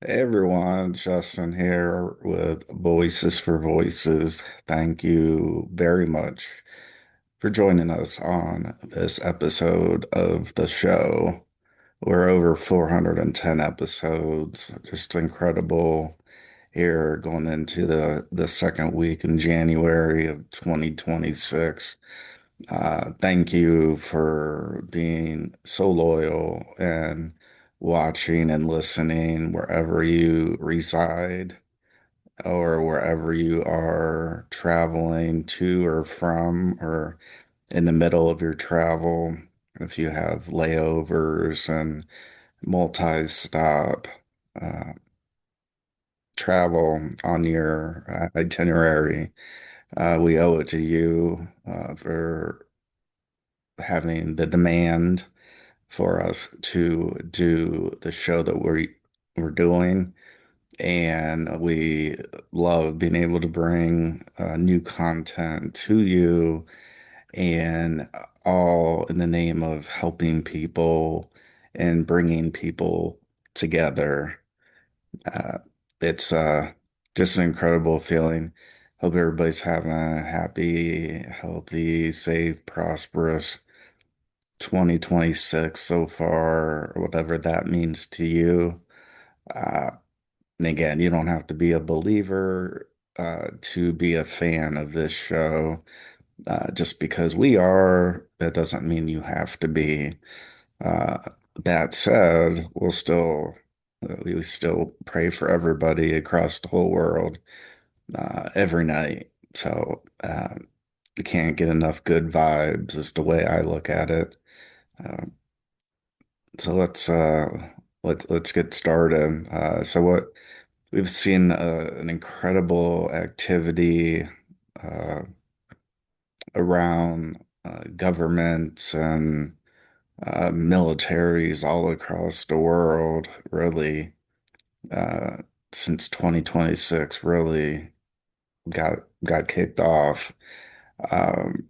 Hey everyone, Justin here with Voices for Voices. Thank you very much for joining us on this episode of the show. We're over 410 episodes, just incredible here going into the second week in January of 2026. Thank you for being so loyal and watching and listening wherever you reside or wherever you are traveling to or from or in the middle of your travel. If you have layovers and multi-stop uh, travel on your itinerary, we owe it to you for having the demand for us to do the show that we're doing. And we love being able to bring new content to you and all in the name of helping people and bringing people together. Uh, it's just an incredible feeling. Hope everybody's having a happy, healthy, safe, prosperous 2026 so far, whatever that means to you. Uh, and again, you don't have to be a believer to be a fan of this show. Just because we are, that doesn't mean you have to be. Uh, that said, we still pray for everybody across the whole world every night. So you can't get enough good vibes, is the way I look at it. Uh, So let's get started. So what we've seen an incredible activity uh, around governments and militaries all across the world, really, uh, since 2026, really got kicked off. Um,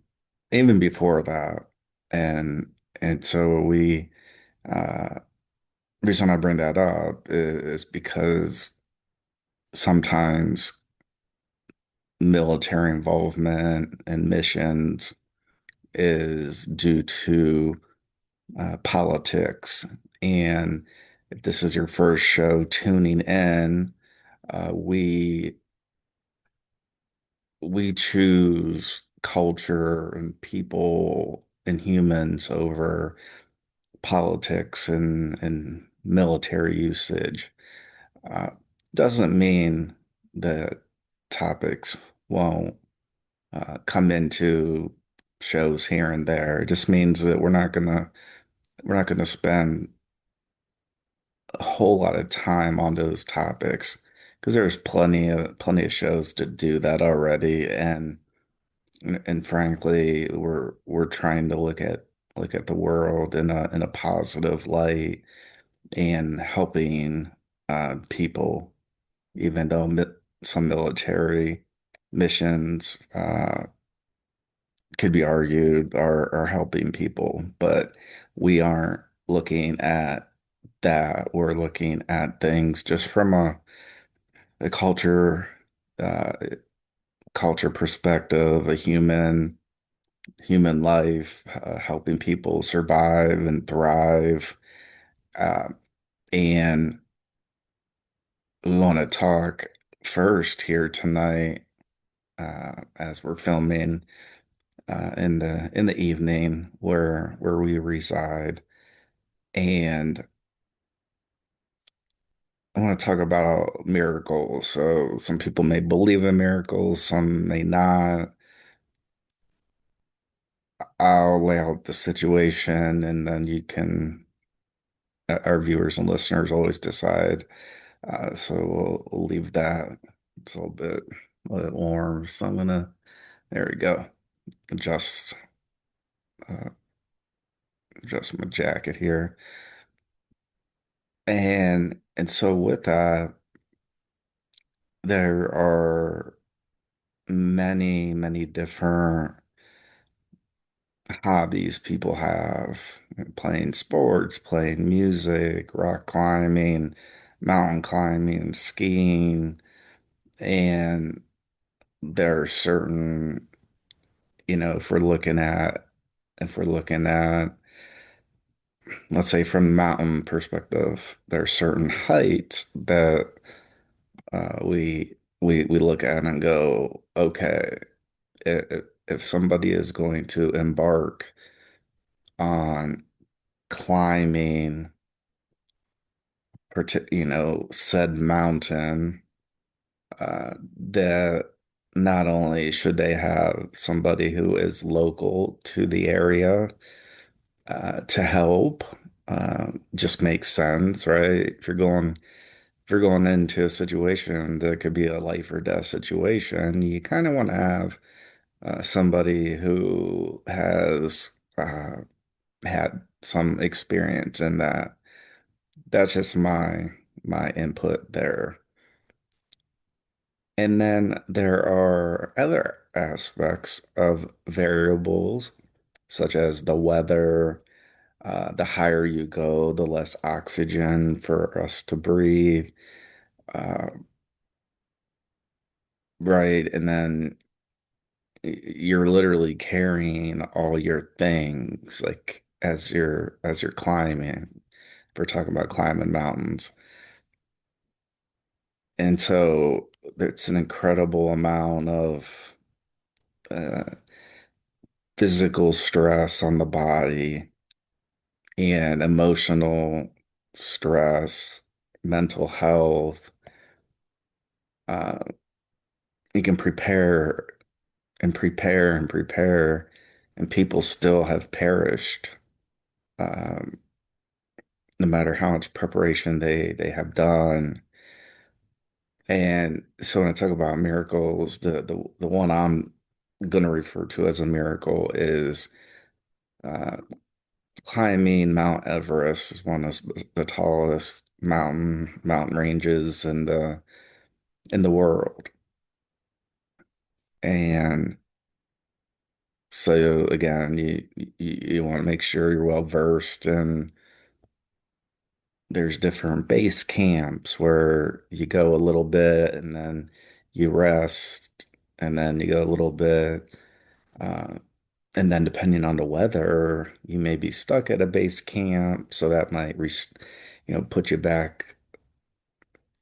Even before that, and and so we. Uh, reason I bring that up is because sometimes military involvement and missions is due to politics. And if this is your first show tuning in, we choose culture and people and humans over politics and military usage. Uh, doesn't mean that topics won't come into shows here and there. It just means that we're not gonna spend a whole lot of time on those topics because there's plenty of shows to do that already. And frankly, we're trying to look at the world in a positive light and helping people, even though some military missions could be argued are helping people, but we aren't looking at that. We're looking at things just from a uh, culture perspective, a human life, helping people survive and thrive. Uh, and we want to talk first here tonight as we're filming in the evening where we reside. And I want to talk about miracles. So some people may believe in miracles, some may not. I'll lay out the situation and then you can, our viewers and listeners always decide. So we'll leave that. It's a little bit warm. So there we go. Adjust, uh, adjust my jacket here. And so with that, there are many different hobbies people have: playing sports, playing music, rock climbing, mountain climbing, skiing, and there are certain, if we're looking at, let's say from the mountain perspective, there are certain heights that we look at and go, okay, if somebody is going to embark on climbing, said mountain, that not only should they have somebody who is local to the area to help, just makes sense, right? If you're going into a situation that could be a life or death situation, you kind of want to have somebody who has had some experience in that. That's just my input there. And then there are other aspects of variables, such as the weather. The higher you go, the less oxygen for us to breathe. Uh, right. And then you're literally carrying all your things like as you're climbing. If we're talking about climbing mountains. And so it's an incredible amount of uh, physical stress on the body and emotional stress, mental health. Uh, you can prepare and prepare and prepare, and people still have perished, um, no matter how much preparation they have done. And so when I talk about miracles, the one I'm going to refer to as a miracle is uh, climbing Mount Everest. Is one of the tallest mountain ranges in the world. And so again, you want to make sure you're well versed, and there's different base camps where you go a little bit and then you rest, and then you go a little bit. Uh, and then depending on the weather, you may be stuck at a base camp, so that might put you back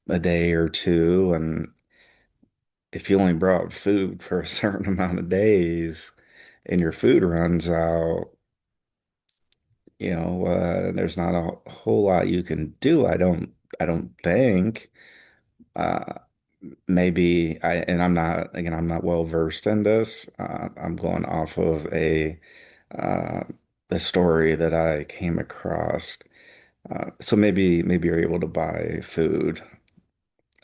a day or two. And if you only brought food for a certain amount of days and your food runs out, there's not a whole lot you can do. I don't think. Uh, maybe and I'm not well versed in this. I'm going off of uh, a story that I came across. So maybe you're able to buy food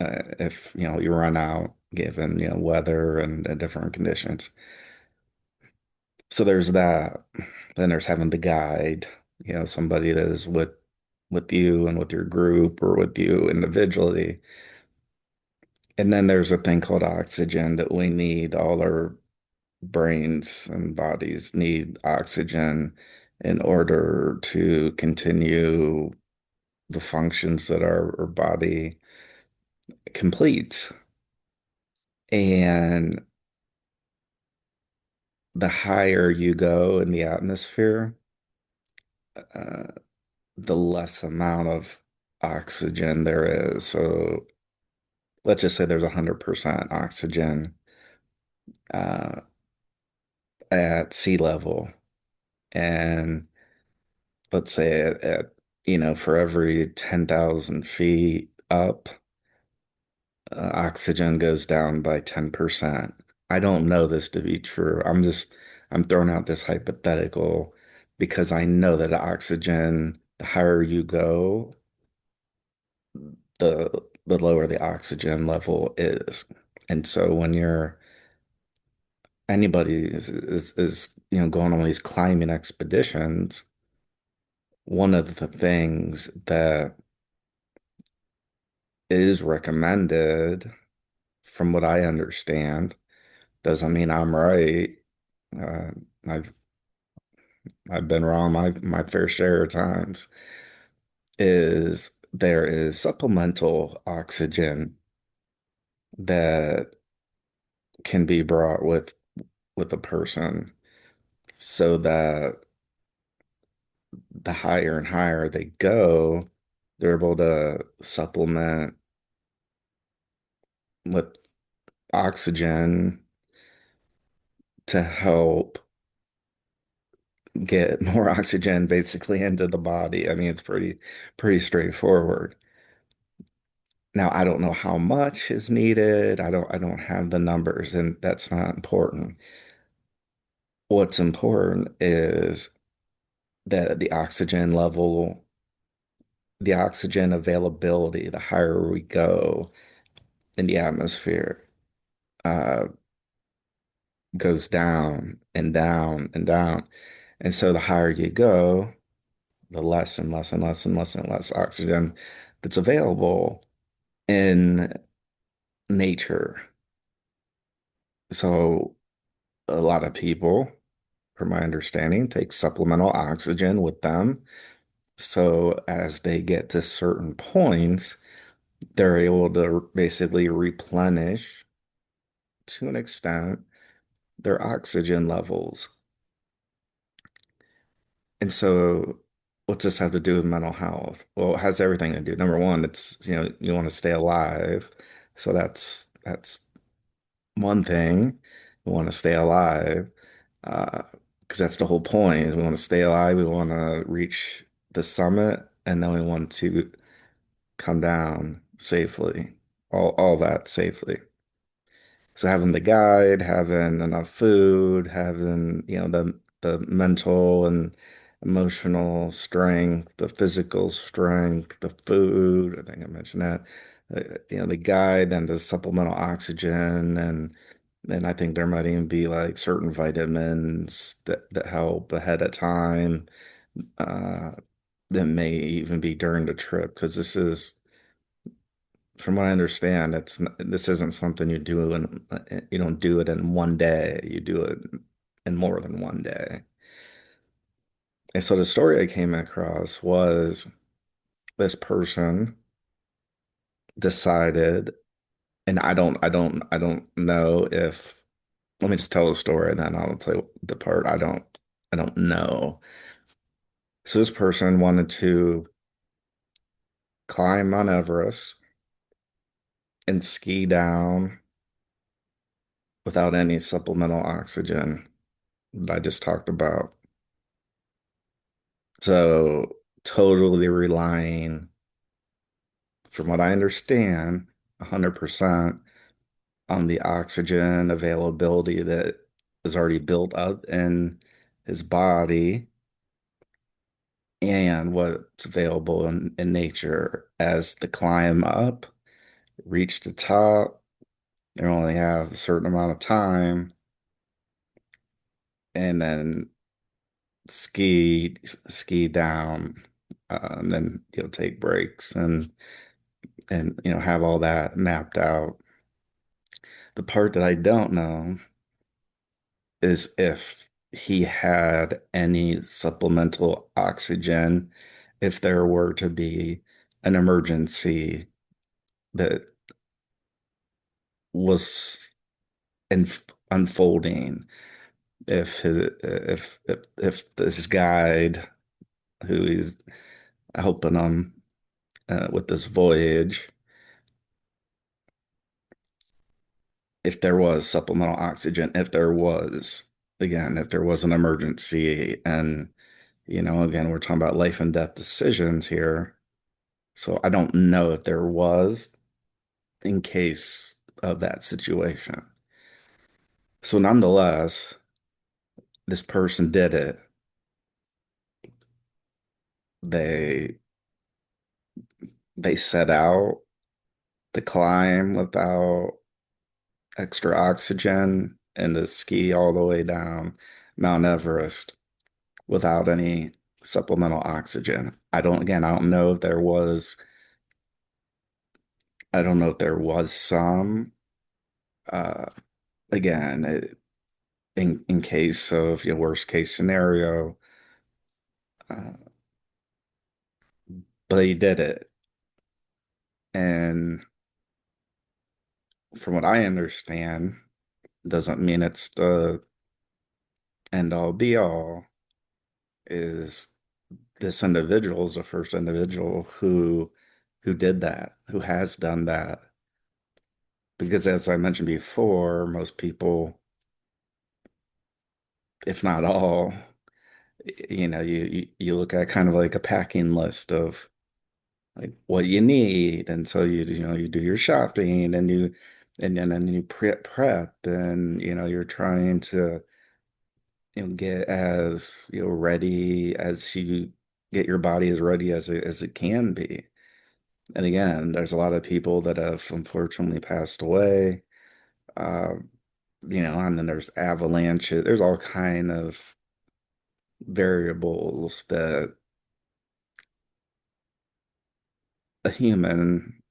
if you run out, given weather and different conditions. So there's that. Then there's having the guide, somebody that is with you and with your group or with you individually. And then there's a thing called oxygen that we need. All our brains and bodies need oxygen in order to continue the functions that our body completes. And the higher you go in the atmosphere, uh, the less amount of oxygen there is. So let's just say there's 100% oxygen uh, at sea level. And let's say for every 10,000 feet up, oxygen goes down by 10%. I don't know this to be true. I'm throwing out this hypothetical because I know that oxygen, the higher you go, the lower the oxygen level is. And so when anybody is going on these climbing expeditions, one of the things that is recommended, from what I understand, doesn't mean I'm right. Uh, I've I've been wrong my fair share of times, is there is supplemental oxygen that can be brought with a person so that the higher and higher they go, they're able to supplement with oxygen to help get more oxygen basically into the body. I mean, it's pretty straightforward. Now, I don't know how much is needed. I don't have the numbers, and that's not important. What's important is that the oxygen level, the oxygen availability, the higher we go in the atmosphere, uh, goes down and down and down. And so the higher you go, the less and less and less and less and less oxygen that's available in nature. So a lot of people, from my understanding, take supplemental oxygen with them. So as they get to certain points, they're able to basically replenish to an extent their oxygen levels. And so what's this have to do with mental health? Well, it has everything to do. Number one, it's, you want to stay alive. So that's one thing. We want to stay alive. Because that's the whole point is we want to stay alive. We want to reach the summit and then we want to come down safely. All that safely. So having the guide, having enough food, having, the mental and emotional strength, the physical strength, the food, I think I mentioned that. The guide and the supplemental oxygen and I think there might even be like certain vitamins that help ahead of time. Uh, that may even be during the trip because this is from what I understand, this isn't something you don't do it in one day. You do it in more than one day. And so the story I came across was this person decided, and I don't know if, let me just tell the story and then I'll tell you the part I don't know. So this person wanted to climb Mount Everest and ski down without any supplemental oxygen that I just talked about. So totally relying, from what I understand, 100% on the oxygen availability that is already built up in his body and what's available in nature as the climb up, reach the top. They only have a certain amount of time and then ski ski down, and then take breaks and have all that mapped out. The part that I don't know is if he had any supplemental oxygen, if there were to be an emergency that was unfolding, if this guide who he's helping him with this voyage, if there was supplemental oxygen, if there was, again, if there was an emergency. And, again, we're talking about life and death decisions here. So I don't know if there was in case of that situation. So nonetheless, this person did it. They they set out to climb without extra oxygen and to ski all the way down Mount Everest without any supplemental oxygen. I don't know if there was, I don't know if there was some, uh, again, in case of your worst case scenario, uh, but he did it. And from what I understand, doesn't mean it's the end all be all, is this individual is the first individual who did that, who has done that. Because as I mentioned before, most people, if not all, you look at kind of like a packing list of like what you need, and so you do your shopping, and then you prep, and you're trying to get as ready as you get your body as ready as it can be. And again, there's a lot of people that have unfortunately passed away. Uh, and then there's avalanches. There's all kind of variables that a human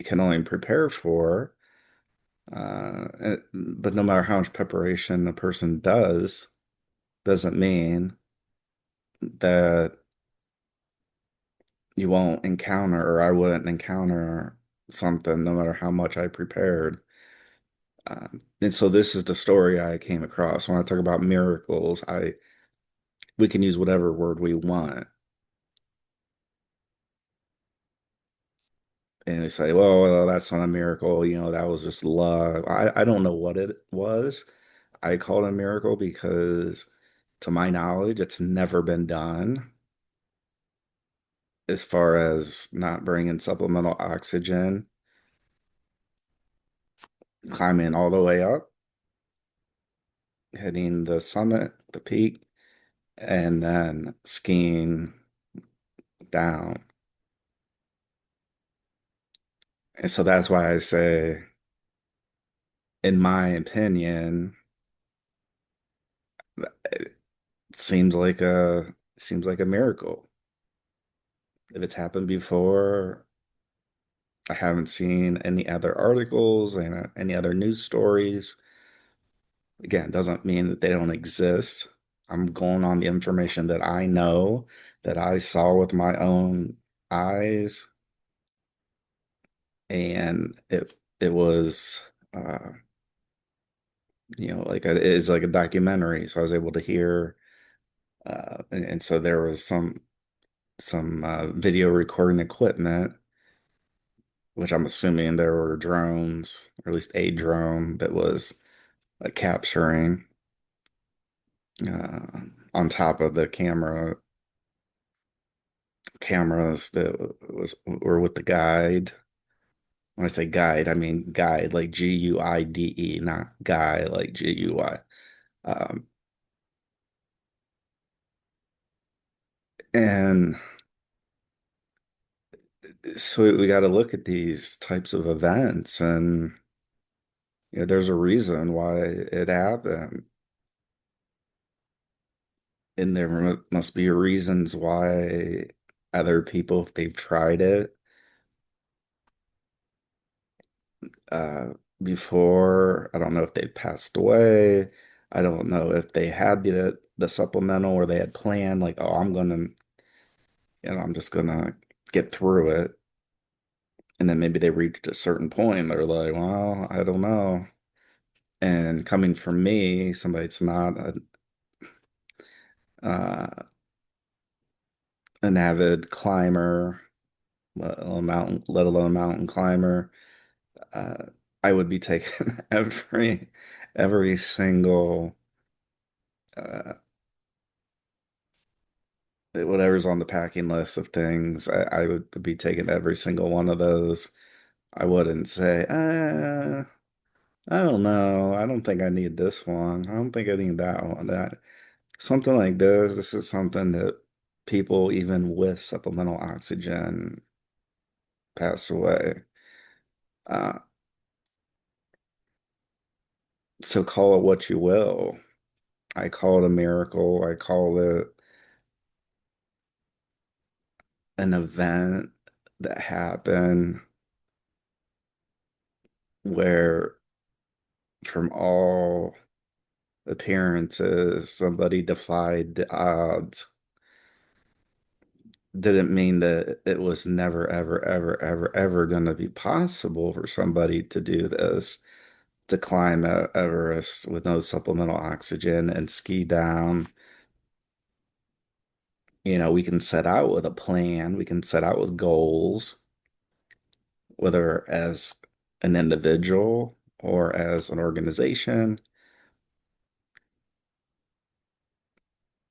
can only prepare for. But no matter how much preparation a person does, doesn't mean that you won't encounter, or I wouldn't encounter something no matter how much I prepared. And so this is the story I came across. When I talk about miracles, we can use whatever word we want. And they say, well, that's not a miracle. That was just luck. I don't know what it was. I call it a miracle because, to my knowledge, it's never been done as far as not bringing supplemental oxygen, climbing all the way up, hitting the summit, the peak, and then skiing down. And so that's why I say, in my opinion, it seems like a miracle. If it's happened before, I haven't seen any other articles and any other news stories. Again, doesn't mean that they don't exist. I'm going on the information that I know, that I saw with my own eyes, and it was like it is like a documentary. So I was able to hear, and so there was some video recording equipment, which I'm assuming there were drones, or at least a drone that was capturing uh, on top of the cameras that were with the guide. When I say guide, I mean guide like Guide, not guy like GUI. Um, and so we got to look at these types of events, and there's a reason why it happened, and there must be reasons why other people, if they've tried it uh, before, I don't know if they've passed away. I don't know if they had the supplemental, or they had planned like, oh, I'm just gonna get through it. And then maybe they reached a certain point and they're like, well, I don't know. And coming from me, somebody that's not uh, an avid climber, let alone mountain climber, uh, I would be taking every single uh, whatever's on the packing list of things. I would be taking every single one of those. I wouldn't say, I don't know. I don't think I need this one. I don't think I need that one. That something like this is something that people, even with supplemental oxygen, pass away. Uh, so call it what you will. I call it a miracle. I call it an event that happened where, from all appearances, somebody defied the odds didn't mean that it was never, ever, ever, ever, ever going to be possible for somebody to do this, to climb Everest with no supplemental oxygen and ski down. We can set out with a plan, we can set out with goals, whether as an individual or as an organization.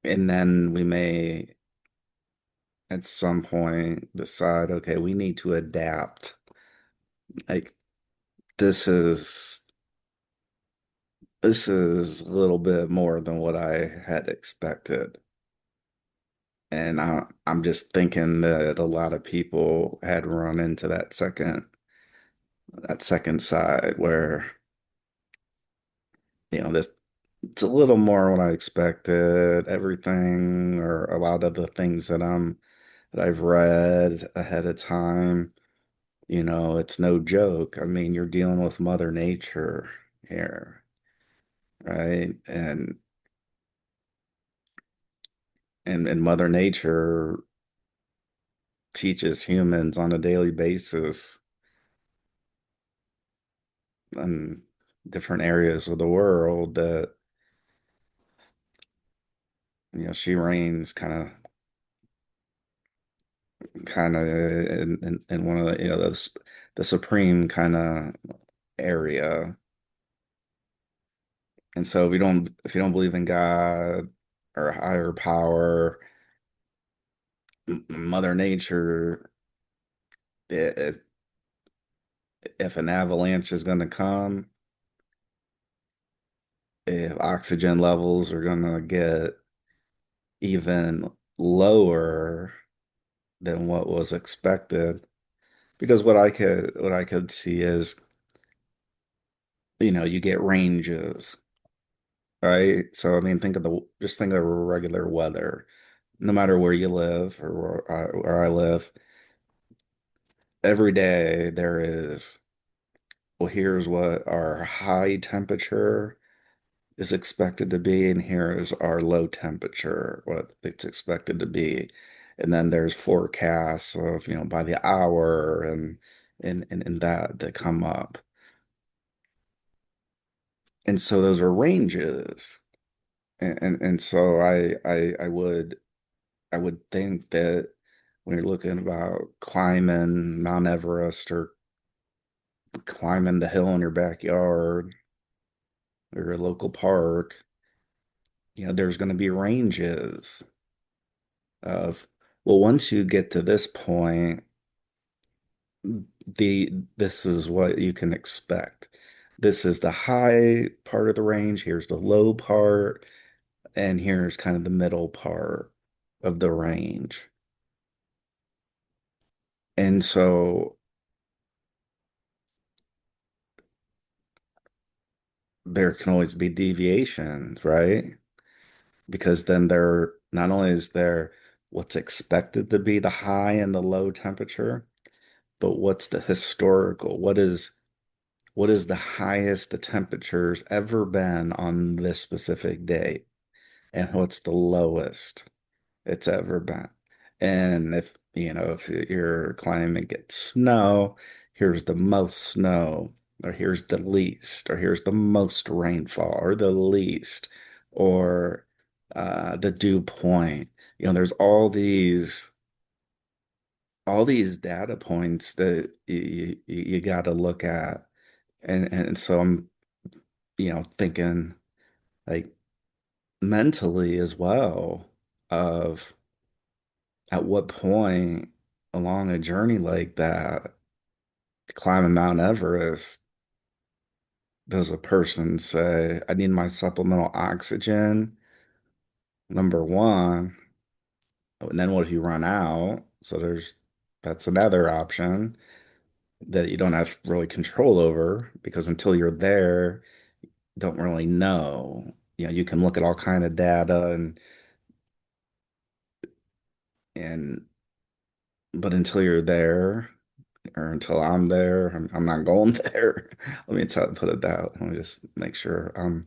And then we may at some point decide, okay, we need to adapt. Like this is this is a little bit more than what I had expected. And I'm just thinking that a lot of people had run into that second side where, this it's a little more what I expected. Everything or a lot of the things that I've read ahead of time, it's no joke. I mean, you're dealing with Mother Nature here, right? And Mother Nature teaches humans on a daily basis in different areas of the world that, she reigns kind of in one of the supreme kind of area. And so if you don't believe in God or a higher power, Mother Nature, if if an avalanche is going to come, if oxygen levels are going to get even lower than what was expected, because what I could see is, you get ranges, right? So I mean, think of regular weather. No matter where you live or where I live, every day there is, well, here's what our high temperature is expected to be, and here's our low temperature, what it's expected to be. And then there's forecasts of, by the hour and that come up. And so those are ranges. And so I would think that when you're looking about climbing Mount Everest or climbing the hill in your backyard or your local park, there's going to be ranges of, well, once you get to this point, this is what you can expect. This is the high part of the range, here's the low part, and here's kind of the middle part of the range. And so there can always be deviations, right? Because then there not only is there what's expected to be the high and the low temperature, but what's the historical? What is the highest the temperature's ever been on this specific day? And what's the lowest it's ever been? And if your climate gets snow, here's the most snow, or here's the least, or here's the most rainfall, or the least, or the dew point. There's all these data points that you got to look at. And so I'm, thinking like mentally as well of at what point along a journey like that, climbing Mount Everest, does a person say, I need my supplemental oxygen, number one, and then what if you run out? So that's another option that you don't have really control over because until you're there, you don't really know. You can look at all kind of data and but until you're there or until I'm there, I'm not going there. Let me put it that. Let me just make sure I'm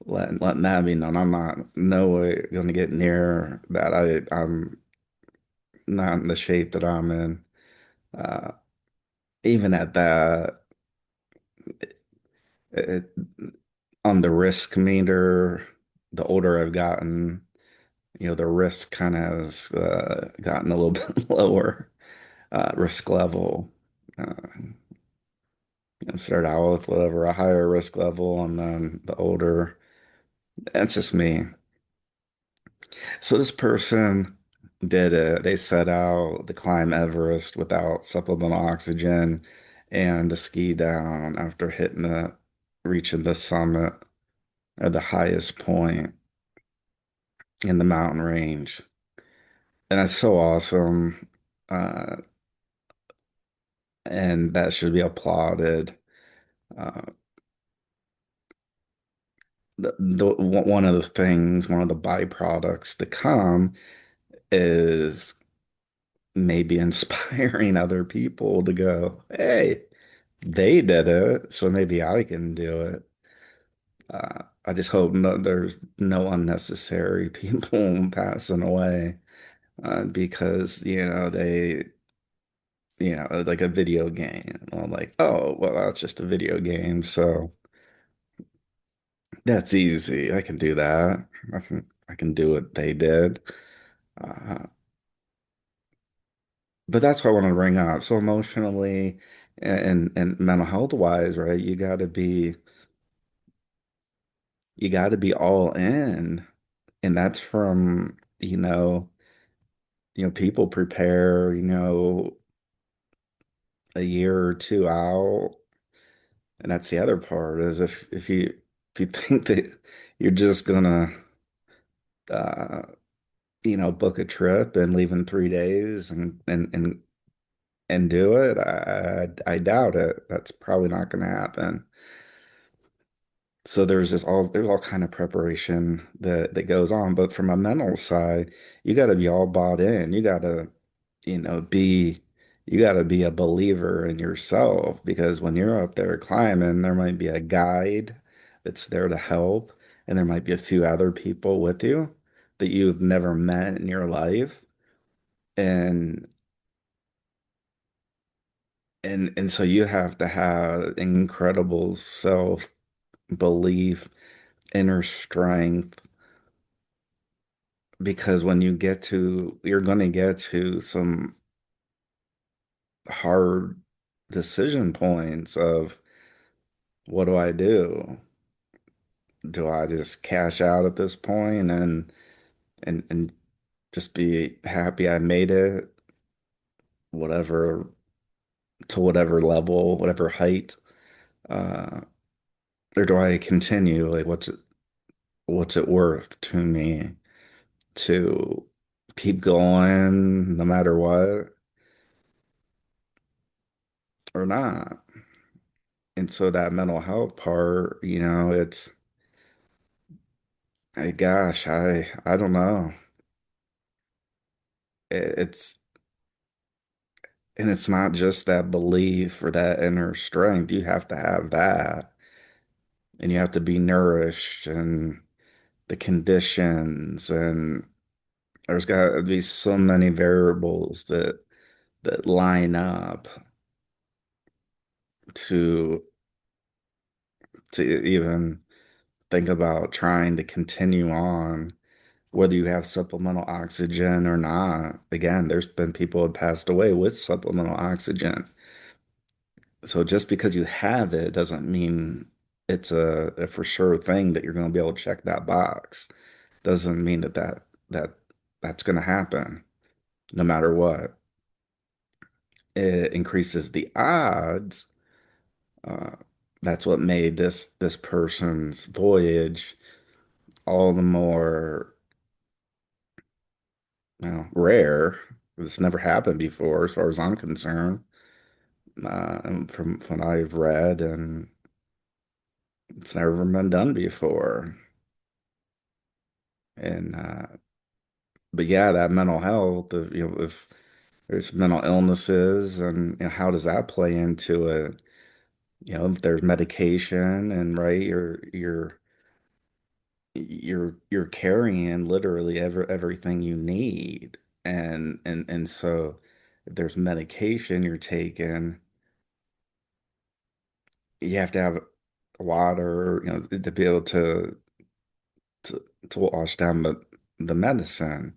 letting that be known. I'm not no way going to get near that. I'm not in the shape that I'm in. Uh, Even at that, it, on the risk meter, the older I've gotten, the risk kind of has gotten a little bit lower, risk level. Uh, start out with whatever a higher risk level, and then the older. That's just me. So this person did it. They set out to climb Everest without supplemental oxygen and to ski down after reaching the summit or the highest point in the mountain range. And that's so awesome. Uh, and that should be applauded. Uh, one of the things, one of the byproducts to come is maybe inspiring other people to go, hey, they did it, so maybe I can do it. I just hope there's no unnecessary people passing away because, like a video game. I'm like, oh, well, that's just a video game, so that's easy. I can do that. I can do what they did. Uh, but that's what I want to bring up. So emotionally and mental health wise, right? You got to be all in, and that's from people prepare a year or two out, and that's the other part is if you think that you're just gonna uh book a trip and leave in 3 days and do it, I doubt it. That's probably not gonna happen. So there's all kind of preparation that goes on, but from a mental side, you got to be all bought in. You know, be you got to be a believer in yourself, because when you're up there climbing, there might be a guide that's there to help, and there might be a few other people with you that you've never met in your life, and and so you have to have incredible self belief, inner strength, because when you're going to get to some hard decision points of what do I do? Do I just cash out at this point and just be happy I made it, whatever to whatever level, whatever height, uh, or do I continue? Like, what's it worth to me to keep going no matter what or not? And so that mental health part, gosh, I don't know. It's and it's not just that belief or that inner strength. You have to have that, and you have to be nourished, and the conditions, and there's got to be so many variables that line up to to even think about trying to continue on, whether you have supplemental oxygen or not. Again, there's been people who have passed away with supplemental oxygen. So just because you have it doesn't mean it's a for sure thing that you're going to be able to check that box. Doesn't mean that that's going to happen no matter what. It increases the odds. Uh, that's what made this person's voyage all the more, rare. It's never happened before, as far as I'm concerned, and from what I've read, and it's never been done before. And but yeah, that mental health, if there's mental illnesses, and how does that play into it? If there's medication, and right, you're carrying literally everything you need. And so if there's medication you're taking, you have to have water, to be able to to wash down the medicine.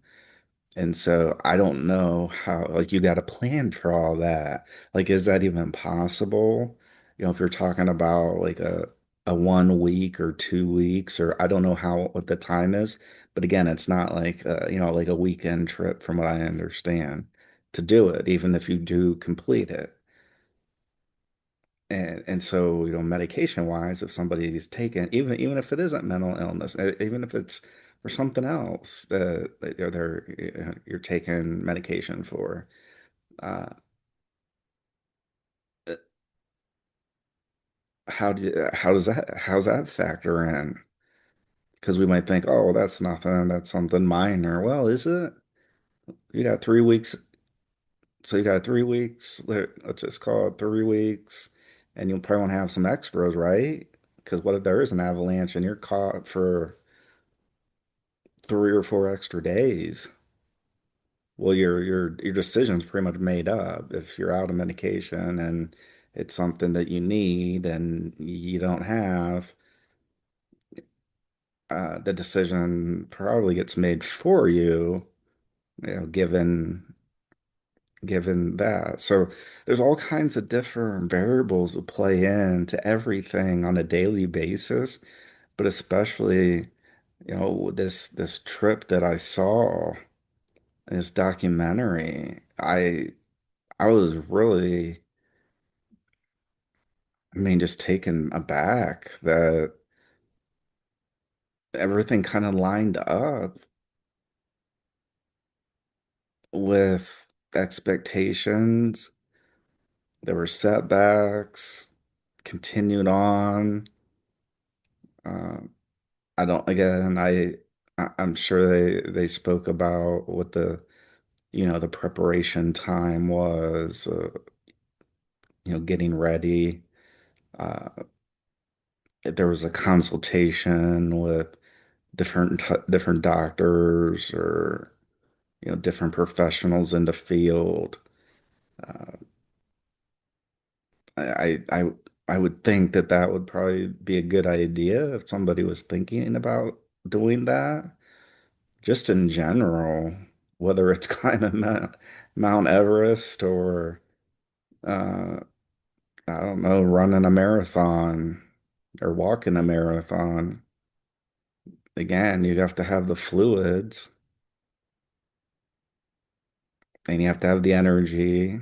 And so I don't know how, like, you got to plan for all that. Like, is that even possible? If you're talking about like a 1 week or 2 weeks, or I don't know what the time is. But again, it's not like like a weekend trip from what I understand to do it, even if you do complete it. And so, medication wise, if somebody's taken, even if it isn't mental illness, even if it's for something else that you're taking medication for, uh, how's that factor in? Because we might think, oh, well, that's nothing, that's something minor. Well, is it? You got 3 weeks, so you got 3 weeks. Let's just call it 3 weeks, and you'll probably want to have some extras, right? Because what if there is an avalanche and you're caught for 3 or 4 extra days? Well, your decision's pretty much made up. If you're out of medication and it's something that you need and you don't have, the decision probably gets made for you, given that. So there's all kinds of different variables that play into everything on a daily basis, but especially, this trip that I saw, this documentary, I was really, I mean, just taken aback that everything kind of lined up with expectations. There were setbacks, continued on. Uh, I don't, again, I'm sure they spoke about what the preparation time was, getting ready. Uh, there was a consultation with different doctors, or different professionals in the field. Uh, I I would think that that would probably be a good idea if somebody was thinking about doing that, just in general, whether it's climbing Mount Everest or uh, I don't know, running a marathon or walking a marathon. Again, you have to have the fluids and you have to have the energy.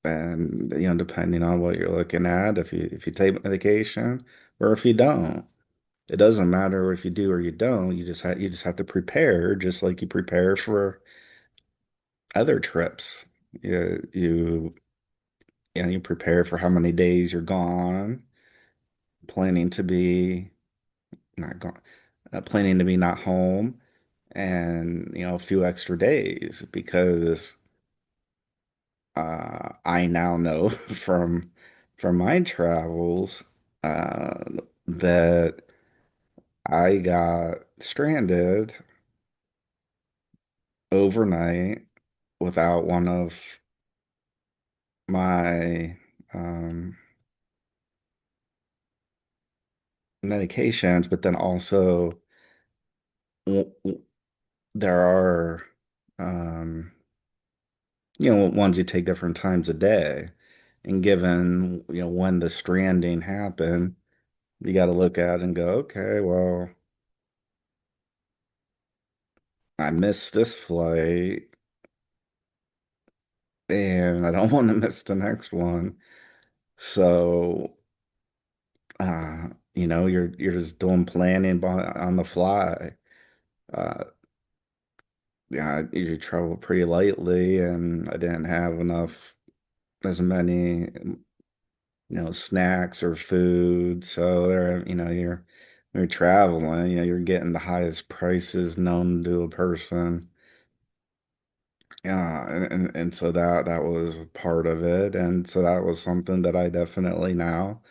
And depending on what you're looking at, if you take medication or if you don't, it doesn't matter if you do or you don't. You just have to prepare, just like you prepare for other trips. You prepare for how many days you're gone, planning to be not gone, planning to be not home, and a few extra days, because I now know from my travels, uh, that I got stranded overnight without one of my medications, but then also w w- there are um, ones you take different times a day, and given when the stranding happened, you got to look at it and go, okay, well, I missed this flight and I don't want to miss the next one. So, you're just doing planning on the fly. Uh, yeah, I usually travel pretty lightly, and I didn't have as many, snacks or food. So when you're traveling, you're getting the highest prices known to a person. Yeah, and so that was a part of it, and so that was something that I definitely now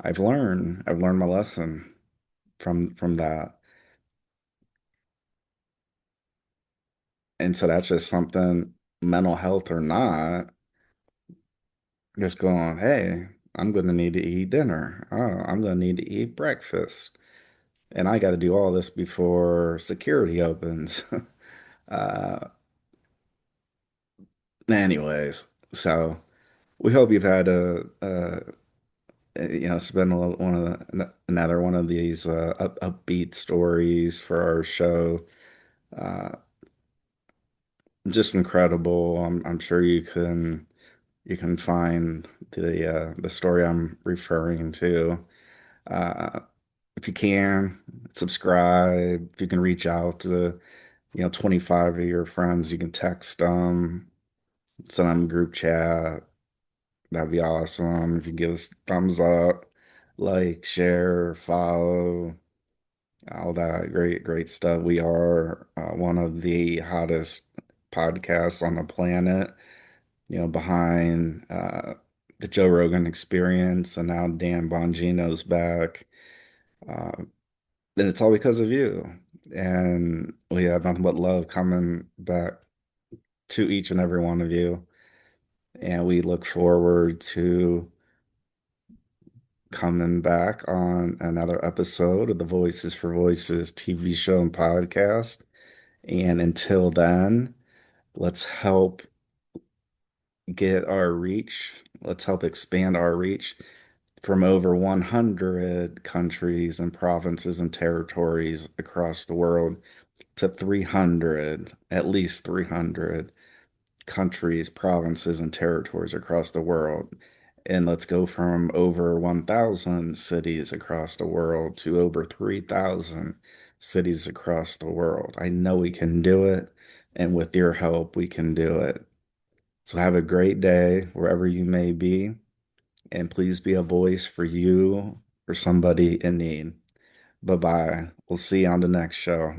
I've learned my lesson from that. And so that's just something, mental health or not, just going, hey, I'm going to need to eat dinner. Oh, I'm going to need to eat breakfast. And I got to do all this before security opens. Uh, anyways, so we hope you've had it's been one of another one of these upbeat stories for our show. Uh, just incredible. I'm sure you can find the story I'm referring to. Uh, if you can, subscribe. If you can reach out to, 25 of your friends, you can text them, send them a group chat. That'd be awesome. If you give us thumbs up, like, share, follow, all that great stuff. We are one of the hottest podcasts on the planet, behind the Joe Rogan Experience, and now Dan Bongino's back. Uh, then it's all because of you. And we have nothing but love coming back to each and every one of you. And we look forward to coming back on another episode of the Voices for Voices TV show and podcast. And until then, let's help get our reach. Let's help expand our reach from over 100 countries and provinces and territories across the world to 300, at least 300 countries, provinces, and territories across the world. And let's go from over 1,000 cities across the world to over 3,000 cities across the world. I know we can do it, and with your help, we can do it. So have a great day wherever you may be, and please be a voice for you or somebody in need. Bye bye. We'll see you on the next show.